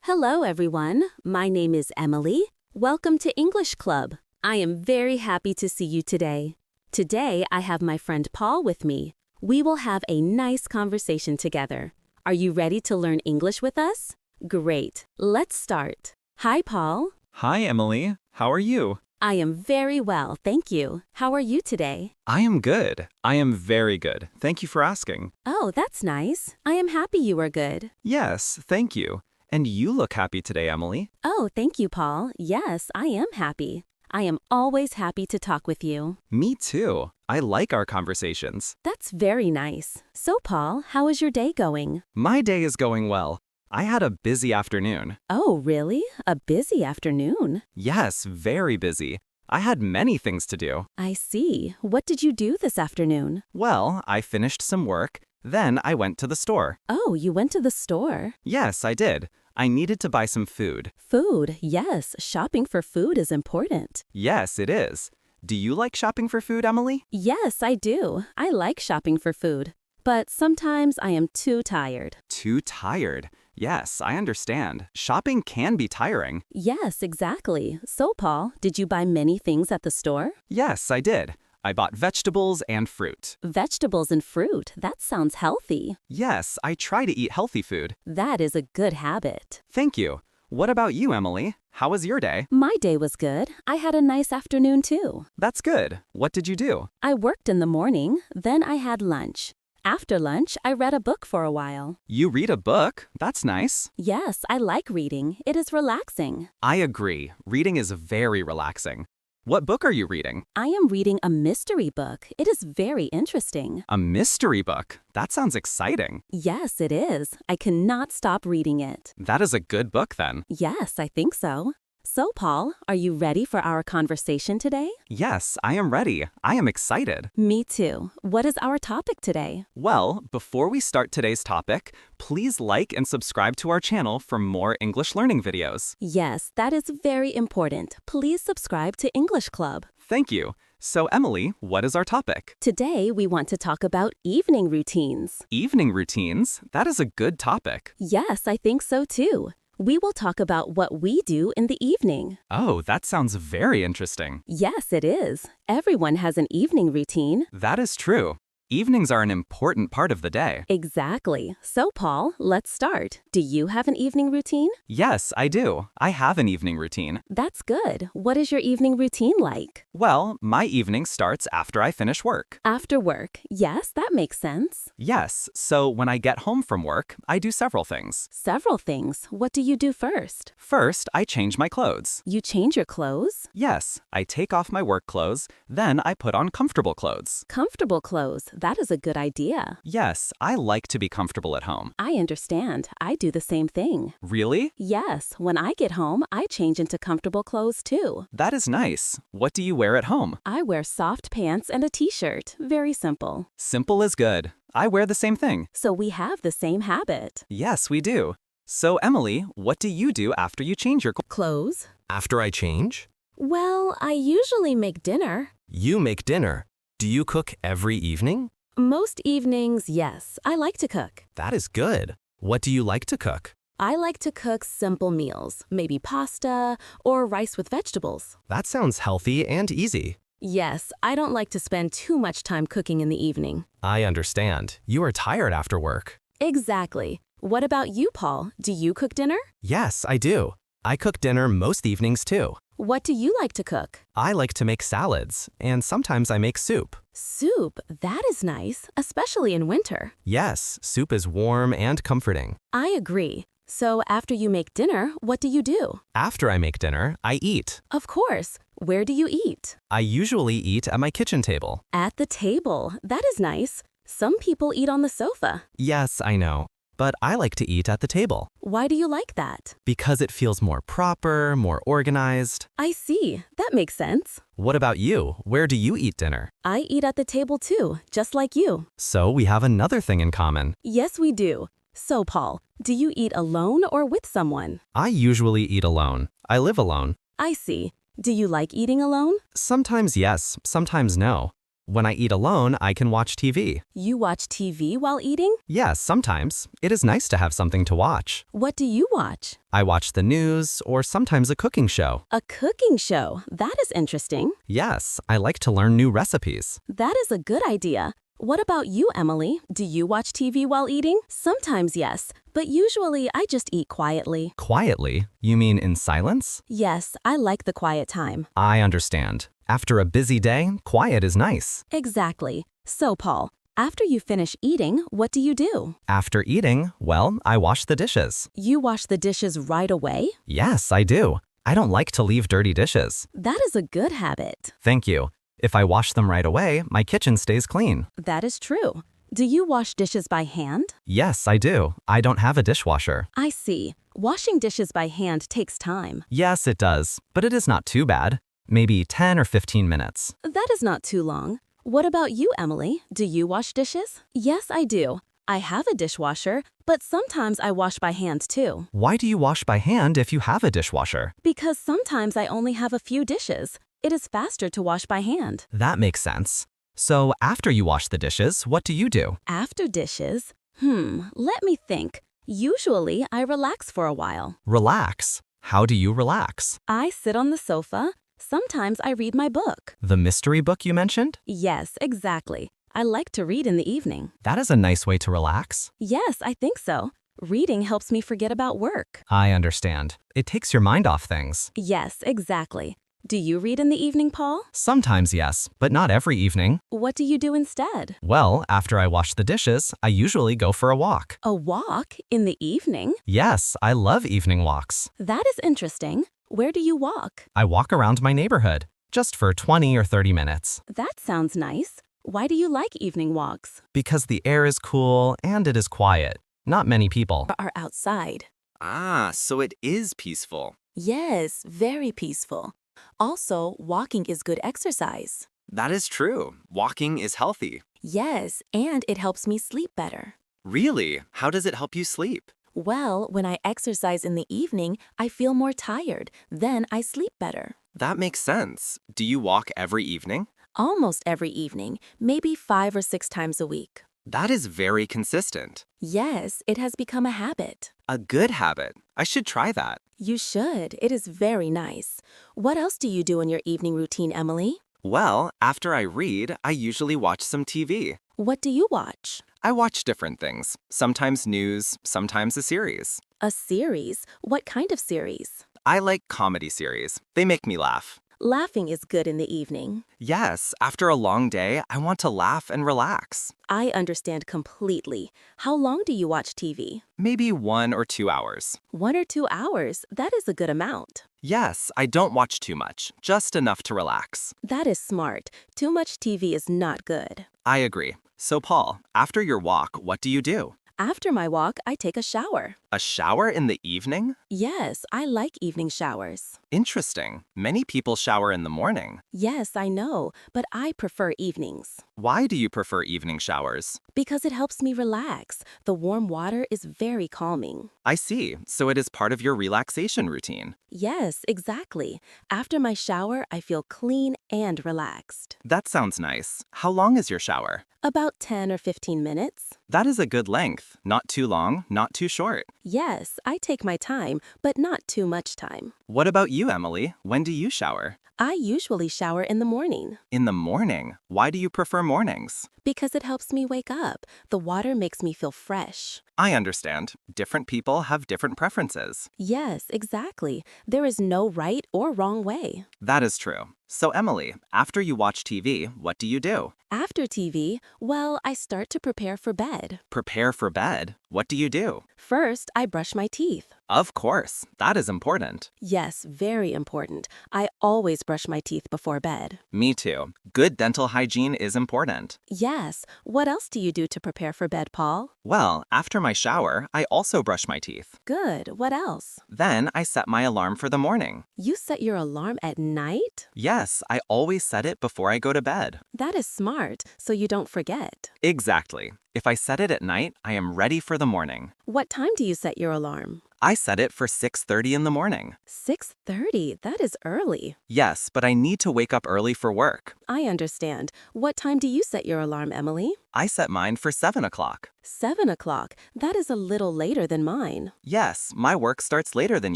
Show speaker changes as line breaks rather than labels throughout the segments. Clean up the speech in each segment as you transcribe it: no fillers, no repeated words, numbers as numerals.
Hello, everyone. My name is Emily. Welcome to English Club. I am very happy to see you today. Today, I have my friend Paul with me. We will have a nice conversation together. Are you ready to learn English with us? Great. Let's start. Hi, Paul.
Hi, Emily. How are you?
I am very well, thank you. How are you today?
I am good. I am very good. Thank you for asking.
Oh, that's nice. I am happy you are good.
Yes, thank you. And you look happy today, Emily.
Oh, thank you, Paul. Yes, I am happy. I am always happy to talk with you.
Me too. I like our conversations.
That's very nice. So, Paul, how is your day going?
My day is going well. I had a busy afternoon.
Oh, really? A busy afternoon?
Yes, very busy. I had many things to do.
I see. What did you do this afternoon?
Well, I finished some work. Then I went to the store.
Oh, you went to the store?
Yes, I did. I needed to buy some food.
Food, yes. Shopping for food is important.
Yes, it is. Do you like shopping for food, Emily?
Yes, I do. I like shopping for food. But sometimes I am too tired.
Too tired. Yes, I understand. Shopping can be tiring.
Yes, exactly. So, Paul, did you buy many things at the store?
Yes, I did. I bought vegetables and fruit.
Vegetables and fruit. That sounds healthy.
Yes, I try to eat healthy food.
That is a good habit.
Thank you. What about you, Emily? How was your day?
My day was good. I had a nice afternoon too.
That's good. What did you do?
I worked in the morning, then I had lunch. After lunch, I read a book for a while.
You read a book? That's nice.
Yes, I like reading. It is relaxing.
I agree. Reading is very relaxing. What book are you reading?
I am reading a mystery book. It is very interesting.
A mystery book? That sounds exciting.
Yes, it is. I cannot stop reading it.
That is a good book then.
Yes, I think so. So, Paul, are you ready for our conversation today?
Yes, I am ready. I am excited.
Me too. What is our topic today?
Well, before we start today's topic, please like and subscribe to our channel for more English learning videos.
Yes, that is very important. Please subscribe to English Club.
Thank you. So, Emily, what is our topic?
Today, we want to talk about evening routines.
Evening routines? That is a good topic.
Yes, I think so too. We will talk about what we do in the evening.
Oh, that sounds very interesting.
Yes, it is. Everyone has an evening routine.
That is true. Evenings are an important part of the day.
Exactly. So, Paul, let's start. Do you have an evening routine?
Yes, I do. I have an evening routine.
That's good. What is your evening routine like?
Well, my evening starts after I finish work.
After work. Yes, that makes sense.
Yes, so when I get home from work, I do several things.
Several things. What do you do first?
First, I change my clothes.
You change your clothes?
Yes, I take off my work clothes, then I put on comfortable clothes.
Comfortable clothes. That is a good idea.
Yes, I like to be comfortable at home.
I understand. I do the same thing.
Really?
Yes, when I get home, I change into comfortable clothes too.
That is nice. What do you wear at home?
I wear soft pants and a t-shirt. Very simple.
Simple is good. I wear the same thing.
So we have the same habit.
Yes, we do. So, Emily, what do you do after you change your
Clothes?
After I change?
Well, I usually make dinner.
You make dinner. Do you cook every evening?
Most evenings, yes. I like to cook.
That is good. What do you like to cook?
I like to cook simple meals, maybe pasta or rice with vegetables.
That sounds healthy and easy.
Yes, I don't like to spend too much time cooking in the evening.
I understand. You are tired after work.
Exactly. What about you, Paul? Do you cook dinner?
Yes, I do. I cook dinner most evenings too.
What do you like to cook?
I like to make salads, and sometimes I make soup.
Soup, that is nice, especially in winter.
Yes, soup is warm and comforting.
I agree. So after you make dinner, what do you do?
After I make dinner, I eat.
Of course. Where do you eat?
I usually eat at my kitchen table.
At the table. That is nice. Some people eat on the sofa.
Yes, I know. But I like to eat at the table.
Why do you like that?
Because it feels more proper, more organized.
I see. That makes sense.
What about you? Where do you eat dinner?
I eat at the table too, just like you.
So we have another thing in common.
Yes, we do. So, Paul, do you eat alone or with someone?
I usually eat alone. I live alone.
I see. Do you like eating alone?
Sometimes yes, sometimes no. When I eat alone, I can watch TV.
You watch TV while eating?
Yes, sometimes. It is nice to have something to watch.
What do you watch?
I watch the news or sometimes a cooking show.
A cooking show. That is interesting.
Yes, I like to learn new recipes.
That is a good idea. What about you, Emily? Do you watch TV while eating? Sometimes yes, but usually I just eat quietly.
Quietly? You mean in silence?
Yes, I like the quiet time.
I understand. After a busy day, quiet is nice.
Exactly. So, Paul, after you finish eating, what do you do?
After eating, well, I wash the dishes.
You wash the dishes right away?
Yes, I do. I don't like to leave dirty dishes.
That is a good habit.
Thank you. If I wash them right away, my kitchen stays clean.
That is true. Do you wash dishes by hand?
Yes, I do. I don't have a dishwasher.
I see. Washing dishes by hand takes time.
Yes, it does, but it is not too bad. Maybe 10 or 15 minutes.
That is not too long. What about you, Emily? Do you wash dishes? Yes, I do. I have a dishwasher, but sometimes I wash by hand too.
Why do you wash by hand if you have a dishwasher?
Because sometimes I only have a few dishes. It is faster to wash by hand.
That makes sense. So after you wash the dishes, what do you do?
After dishes? Let me think. Usually, I relax for a while.
Relax. How do you relax?
I sit on the sofa. Sometimes I read my book.
The mystery book you mentioned?
Yes, exactly. I like to read in the evening.
That is a nice way to relax.
Yes, I think so. Reading helps me forget about work.
I understand. It takes your mind off things.
Yes, exactly. Do you read in the evening, Paul?
Sometimes yes, but not every evening.
What do you do instead?
Well, after I wash the dishes, I usually go for a walk.
A walk in the evening?
Yes, I love evening walks.
That is interesting. Where do you walk?
I walk around my neighborhood, just for 20 or 30 minutes.
That sounds nice. Why do you like evening walks?
Because the air is cool and it is quiet. Not many people.
Are outside.
Ah, so it is peaceful.
Yes, very peaceful. Also, walking is good exercise.
That is true. Walking is healthy.
Yes, and it helps me sleep better.
Really? How does it help you sleep?
Well, when I exercise in the evening, I feel more tired. Then I sleep better.
That makes sense. Do you walk every evening?
Almost every evening, maybe 5 or 6 times a week.
That is very consistent.
Yes, it has become a habit.
A good habit. I should try that.
You should. It is very nice. What else do you do in your evening routine, Emily?
Well, after I read, I usually watch some TV.
What do you watch?
I watch different things. Sometimes news, sometimes a series.
A series? What kind of series?
I like comedy series. They make me laugh.
Laughing is good in the evening.
Yes, after a long day, I want to laugh and relax.
I understand completely. How long do you watch TV?
Maybe 1 or 2 hours.
1 or 2 hours? That is a good amount.
Yes, I don't watch too much, just enough to relax.
That is smart. Too much TV is not good.
I agree. So, Paul, after your walk, what do you do?
After my walk, I take a shower.
A shower in the evening?
Yes, I like evening showers.
Interesting. Many people shower in the morning.
Yes, I know, but I prefer evenings.
Why do you prefer evening showers?
Because it helps me relax. The warm water is very calming.
I see. So it is part of your relaxation routine.
Yes, exactly. After my shower, I feel clean and relaxed.
That sounds nice. How long is your shower?
About 10 or 15 minutes.
That is a good length. Not too long, not too short.
Yes, I take my time, but not too much time.
What about you, Emily? When do you shower?
I usually shower in the morning.
In the morning. Why do you prefer mornings?
Because it helps me wake up. The water makes me feel fresh.
I understand. Different people have different preferences.
Yes, exactly. There is no right or wrong way.
That is true. So, Emily, after you watch TV, what do you do?
After TV, well, I start to prepare for bed.
Prepare for bed. What do you do?
First, I brush my teeth.
Of course. That is important.
Yes, very important. I always brush my teeth before bed.
Me too. Good dental hygiene is important.
Yes. What else do you do to prepare for bed, Paul?
Well, after my shower, I also brush my teeth.
Good. What else?
Then I set my alarm for the morning.
You set your alarm at night?
Yes, I always set it before I go to bed.
That is smart, so you don't forget.
Exactly. If I set it at night, I am ready for the morning.
What time do you set your alarm?
I set it for 6:30 in the morning.
6:30, that is early.
Yes, but I need to wake up early for work.
I understand. What time do you set your alarm, Emily?
I set mine for 7 o'clock.
7 o'clock. That is a little later than mine.
Yes, my work starts later than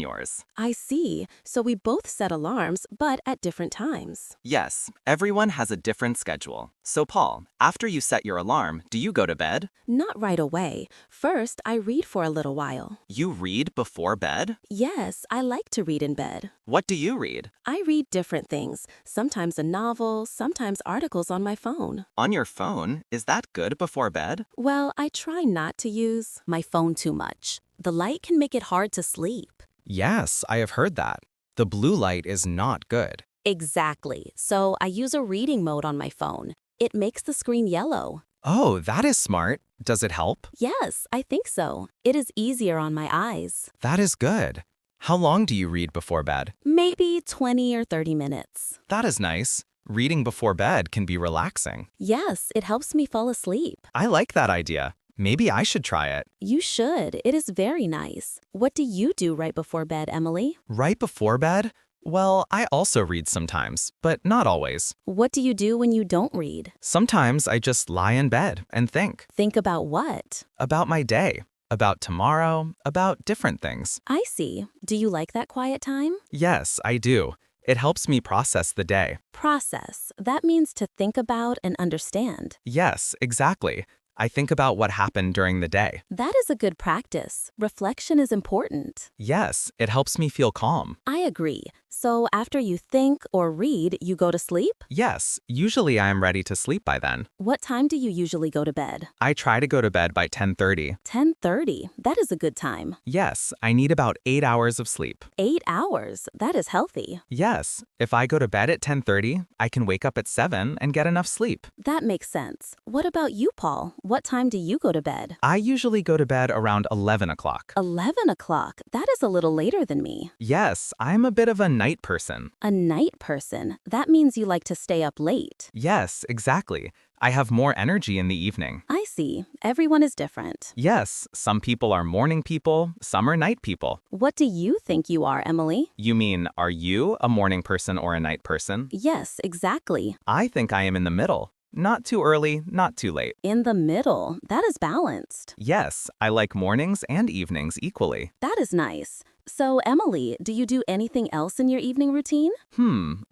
yours.
I see. So we both set alarms, but at different times.
Yes, everyone has a different schedule. So Paul, after you set your alarm, do you go to bed?
Not right away. First, I read for a little while.
You read before bed?
Yes, I like to read in bed.
What do you read?
I read different things, sometimes a novel, sometimes articles on my phone.
On your phone? Is that good before bed?
Well, I try not to use my phone too much. The light can make it hard to sleep.
Yes, I have heard that. The blue light is not good.
Exactly. So I use a reading mode on my phone. It makes the screen yellow.
Oh, that is smart. Does it help?
Yes, I think so. It is easier on my eyes.
That is good. How long do you read before bed?
Maybe 20 or 30 minutes.
That is nice. Reading before bed can be relaxing.
Yes, it helps me fall asleep.
I like that idea. Maybe I should try it.
You should. It is very nice. What do you do right before bed, Emily?
Right before bed? Well, I also read sometimes, but not always.
What do you do when you don't read?
Sometimes I just lie in bed and think
Think about what?
about my day, about tomorrow, about different things.
I see. Do you like that quiet time?
Yes, I do. It helps me process the day.
Process. That means to think about and understand.
Yes, exactly. I think about what happened during the day.
That is a good practice. Reflection is important.
Yes, it helps me feel calm.
I agree. So after you think or read, you go to sleep?
Yes, usually I am ready to sleep by then.
What time do you usually go to bed?
I try to go to bed by 10:30.
10:30. That is a good time.
Yes, I need about 8 hours of sleep.
8 hours. That is healthy.
Yes, if I go to bed at 10:30, I can wake up at 7 and get enough sleep.
That makes sense. What about you, Paul? What time do you go to bed?
I usually go to bed around 11 o'clock.
11 o'clock. That is a little later than me.
Yes, I'm a bit of a night person.
A night person. That means you like to stay up late.
Yes, exactly. I have more energy in the evening.
I see. Everyone is different.
Yes, some people are morning people, some are night people.
What do you think you are, Emily?
You mean, are you a morning person or a night person?
Yes, exactly.
I think I am in the middle. Not too early, not too late.
In the middle. That is balanced.
Yes, I like mornings and evenings equally.
That is nice. So, Emily, do you do anything else in your evening routine?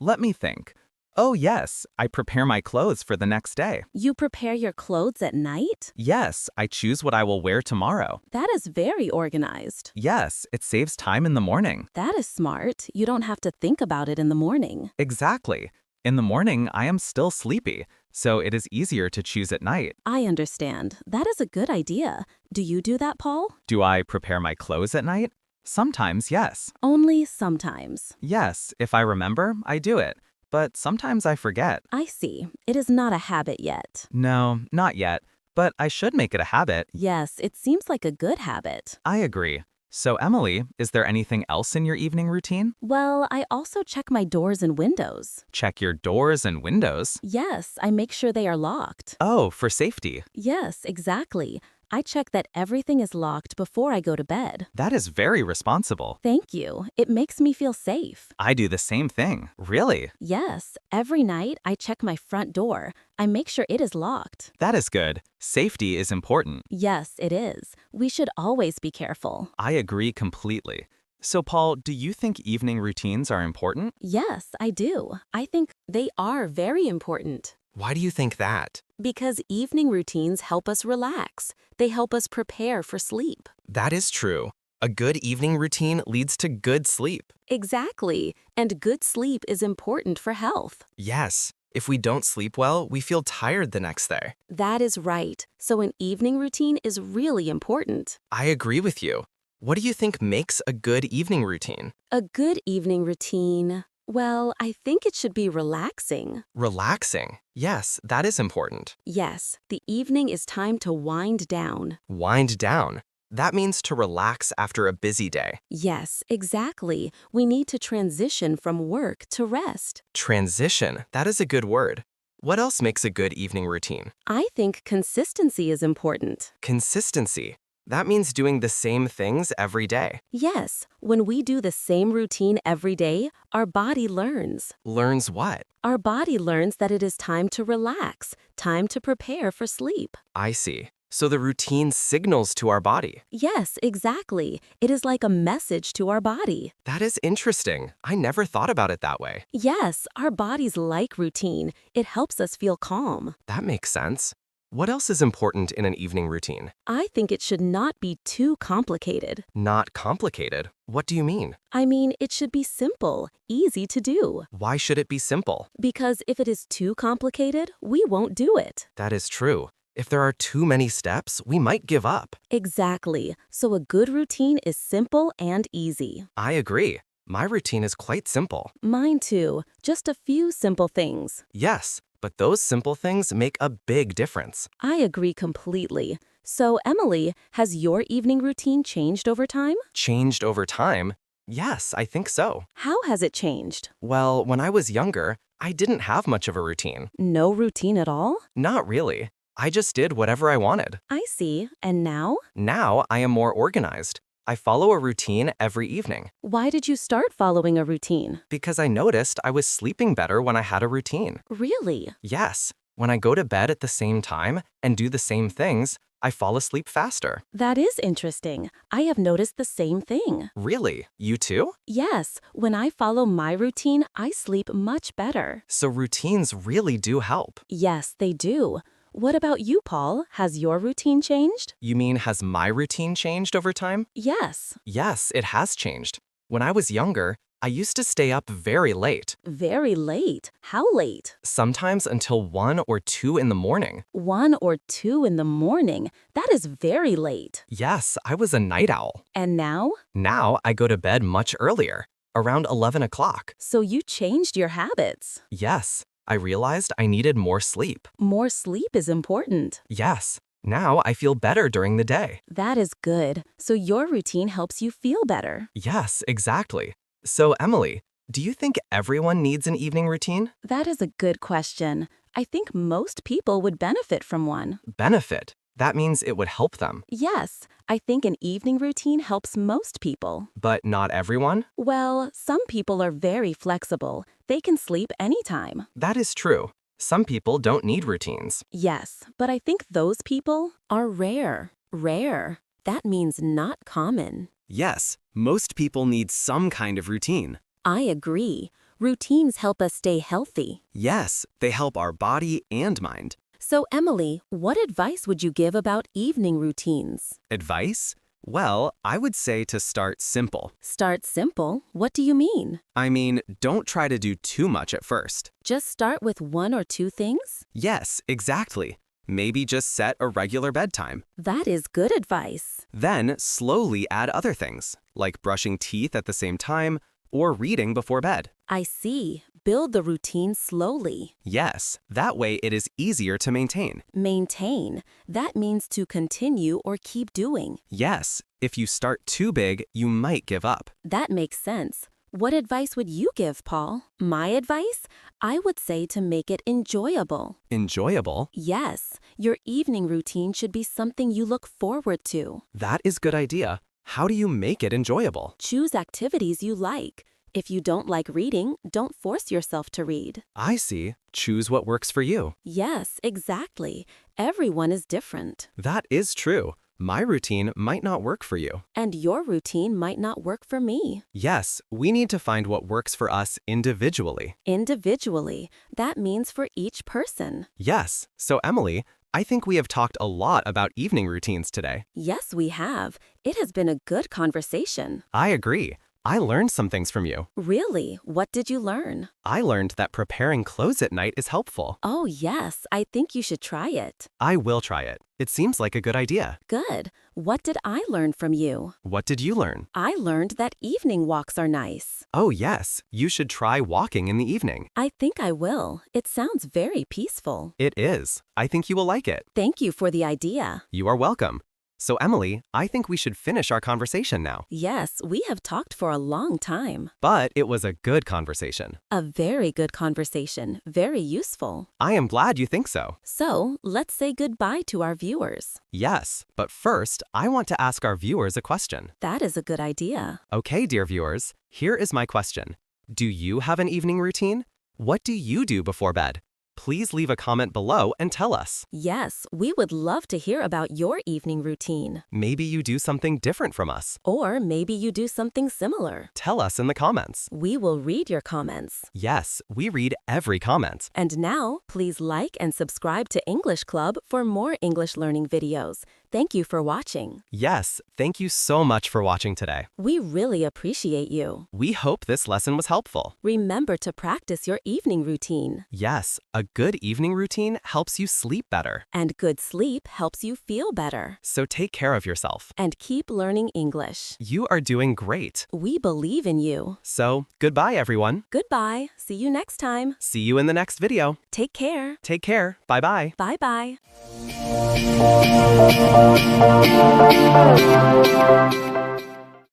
Let me think. Oh yes, I prepare my clothes for the next day.
You prepare your clothes at night?
Yes, I choose what I will wear tomorrow.
That is very organized.
Yes, it saves time in the morning.
That is smart. You don't have to think about it in the morning.
Exactly. In the morning, I am still sleepy, so it is easier to choose at night.
I understand. That is a good idea. Do you do that, Paul?
Do I prepare my clothes at night? Sometimes, yes.
Only sometimes.
Yes, if I remember, I do it. But sometimes I forget.
I see. It is not a habit yet.
No, not yet. But I should make it a habit.
Yes, it seems like a good habit.
I agree. So, Emily, is there anything else in your evening routine?
Well, I also check my doors and windows.
Check your doors and windows.
Yes, I make sure they are locked.
Oh, for safety.
Yes, exactly. I check that everything is locked before I go to bed.
That is very responsible.
Thank you. It makes me feel safe.
I do the same thing. Really?
Yes, every night I check my front door. I make sure it is locked.
That is good. Safety is important.
Yes, it is. We should always be careful.
I agree completely. So, Paul, do you think evening routines are important?
Yes, I do. I think they are very important.
Why do you think that?
Because evening routines help us relax. They help us prepare for sleep.
That is true. A good evening routine leads to good sleep.
Exactly. And good sleep is important for health.
Yes. If we don't sleep well, we feel tired the next day.
That is right. So an evening routine is really important.
I agree with you. What do you think makes a good evening routine?
A good evening routine, well, I think it should be relaxing.
Relaxing. Yes, that is important.
Yes, the evening is time to wind down.
Wind down. That means to relax after a busy day.
Yes, exactly. We need to transition from work to rest.
Transition. That is a good word. What else makes a good evening routine?
I think consistency is important.
Consistency. That means doing the same things every day.
Yes, when we do the same routine every day, our body learns.
Learns what?
Our body learns that it is time to relax, time to prepare for sleep.
I see. So the routine signals to our body.
Yes, exactly. It is like a message to our body.
That is interesting. I never thought about it that way.
Yes, our bodies like routine. It helps us feel calm.
That makes sense. What else is important in an evening routine?
I think it should not be too complicated.
Not complicated. What do you mean?
I mean, it should be simple, easy to do.
Why should it be simple?
Because if it is too complicated, we won't do it.
That is true. If there are too many steps, we might give up.
Exactly. So a good routine is simple and easy.
I agree. My routine is quite simple.
Mine too. Just a few simple things.
Yes, but those simple things make a big difference.
I agree completely. So, Emily, has your evening routine changed over time?
Changed over time? Yes, I think so.
How has it changed?
Well, when I was younger, I didn't have much of a routine.
No routine at all?
Not really. I just did whatever I wanted.
I see. And now?
Now I am more organized. I follow a routine every evening
Why did you start following a routine?
because I noticed I was sleeping better when I had a routine.
Really?
Yes, when I go to bed at the same time and do the same things, I fall asleep faster.
That is interesting. I have noticed the same thing.
Really? You too?
Yes, when I follow my routine, I sleep much better.
So routines really do help.
Yes, they do. What about you, Paul? Has your routine changed?
You mean, has my routine changed over time?
Yes.
Yes, it has changed. When I was younger, I used to stay up very late,
Very late. How late?
sometimes until 1 or 2 in the morning.
1 or 2 in the morning. That is very late.
Yes, I was a night owl.
And now?
Now I go to bed much earlier, around 11 o'clock.
So you changed your habits.
Yes, I realized I needed more sleep.
More sleep is important.
Yes, now I feel better during the day.
That is good. So your routine helps you feel better.
Yes, exactly. So, Emily, do you think everyone needs an evening routine?
That is a good question. I think most people would benefit from one.
Benefit. That means it would help them.
Yes, I think an evening routine helps most people.
But not everyone?
Well, some people are very flexible. They can sleep anytime.
That is true. Some people don't need routines.
Yes, but I think those people are rare. Rare. That means not common.
Yes, most people need some kind of routine.
I agree. Routines help us stay healthy.
Yes, they help our body and mind.
So, Emily, what advice would you give about evening routines?
Advice? Well, I would say to start simple.
Start simple. What do you mean?
I mean, don't try to do too much at first.
Just start with 1 or 2 things?
Yes, exactly. Maybe just set a regular bedtime.
That is good advice.
Then slowly add other things, like brushing teeth at the same time or reading before bed.
I see. Build the routine slowly.
Yes, that way it is easier to maintain.
Maintain. That means to continue or keep doing.
Yes, if you start too big, you might give up.
That makes sense. What advice would you give, Paul? My advice? I would say to make it enjoyable.
Enjoyable?
Yes, your evening routine should be something you look forward to.
That is a good idea. How do you make it enjoyable?
Choose activities you like. If you don't like reading, don't force yourself to read.
I see. Choose what works for you.
Yes, exactly. Everyone is different.
That is true. My routine might not work for you.
And your routine might not work for me.
Yes, we need to find what works for us individually.
Individually. That means for each person.
Yes, so Emily, I think we have talked a lot about evening routines today.
Yes, we have. It has been a good conversation.
I agree. I learned some things from you.
Really? What did you learn?
I learned that preparing clothes at night is helpful.
Oh, yes. I think you should try it.
I will try it. It seems like a good idea.
Good. What did I learn from you?
What did you learn?
I learned that evening walks are nice.
Oh, yes. You should try walking in the evening.
I think I will. It sounds very peaceful.
It is. I think you will like it.
Thank you for the idea.
You are welcome.
So, Emily, I think we should finish our conversation now.
Yes, we have talked for a long time.
But it was a good conversation.
A very good conversation, very useful.
I am glad you think so.
So, let's say goodbye to our viewers.
Yes, but first, I want to ask our viewers a question.
That is a good idea.
Okay, dear viewers, here is my question. Do you have an evening routine? What do you do before bed? Please leave a comment below and tell us.
Yes, we would love to hear about your evening routine.
Maybe you do something different from us.
Or maybe you do something similar.
Tell us in the comments.
We will read your comments.
Yes, we read every comment.
And now, please like and subscribe to English Club for more English learning videos. Thank you for watching.
Yes, thank you so much for watching today.
We really appreciate you.
We hope this lesson was helpful.
Remember to practice your evening routine.
Yes, a good evening routine helps you sleep better.
And good sleep helps you feel better.
So take care of yourself.
And keep learning English.
You are doing great.
We believe in you.
So, goodbye everyone.
Goodbye. See you next time.
See you in the next video.
Take care.
Take care. Bye-bye.
Bye-bye.